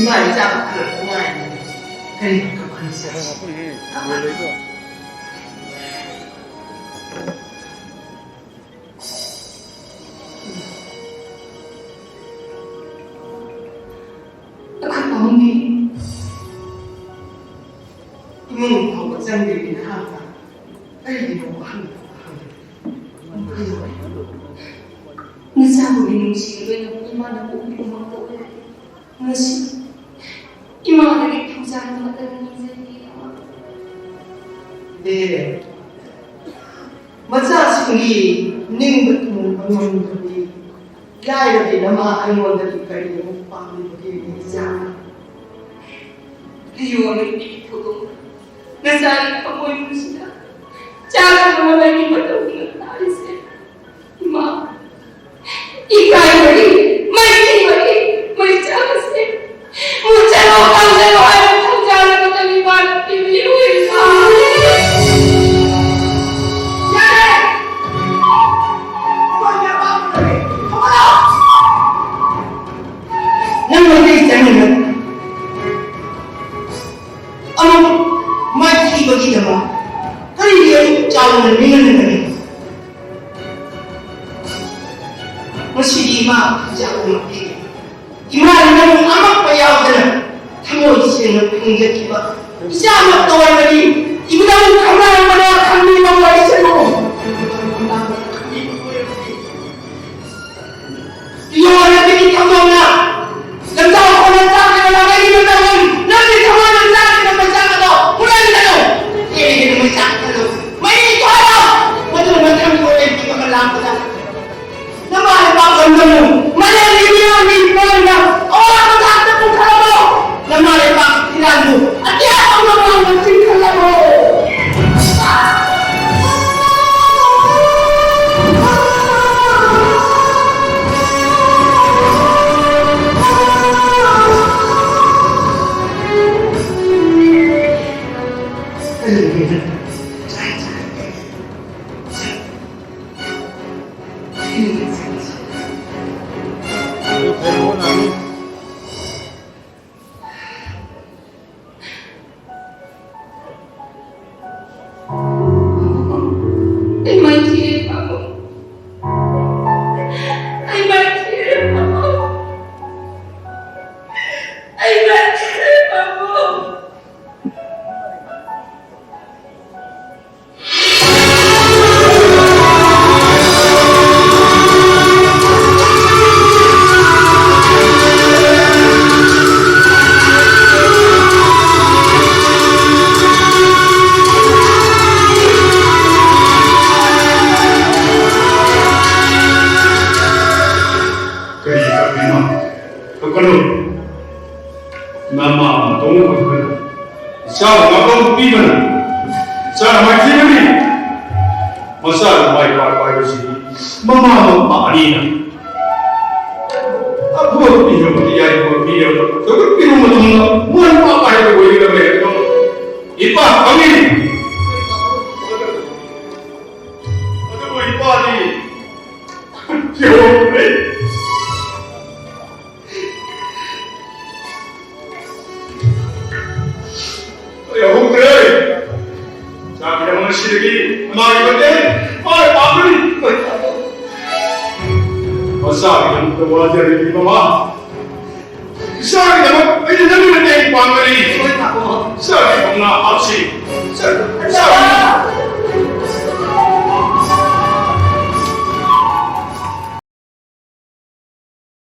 Imay siya ako nga. Kaya kapansa. Nakapahungi. Imong pawagsan din hapa. Ay, di mo mahal. Nasabi ng sila ng ima na buong pumakawa. Nasi, ima na naging sa akin matalang minsan niya. Dere. Masasungi, ningbat mo ang gabi. Kaya din naman ang mga gabi mo pang-ibigay sa Liyo ang nagpipulong. Nasaan ang amoy mo sila. Tsaka mo naman yung matawag ng talis eh. Ima, ikay bari, may bari, may tsaka siya. Mucha no causa no hay mucha no kataliban piliwin ka. Yare! Wala ba ako na rin? Wala! Nang mag-isang nila, ano, mag-ibagi naman, kaya yung tsawa na rin na rin. Masilima, siya ako magpili. Imali na mong amak payaw ka na, Thamoi siya ng pinggit iba. Isa amak tawar na rin, iba na mong kamay pa na kami mga isa mo. Yung mga natin ikaw na, nagtawa ko ng sakin na lang kayo ng taon, natin ikaw ng sakin na magsaka to, mula nila to. Hindi na magsaka to. May ito ano! Wala naman kami ko na hindi makalampo na. Namahal pa ang ganda mo, malalim niya ang hindi na, o ako sa atin kong kalamo! Namahal pa ang tinan mo, at yan ang namahal ng kalamo! Ay, may hirap ako. Ay, may hirap ako. Ay, may hirap ako. Nama tunggu apa? Siapa makan piman? Siapa macam ni? Masa mai pai si mama Marina. Apa piman dia itu dia tu? Tapi piman macam mana? Mana apa yang boleh kita beri? Ipa kami. Ada boleh ipa ni. Jauh ni. Ya hukre, saya tidak mengerti lagi. Mari kita, mari pabrik. Masa kita belajar di bawah. Saya tidak, ini tidak menjadi pabrik. Saya pernah absi.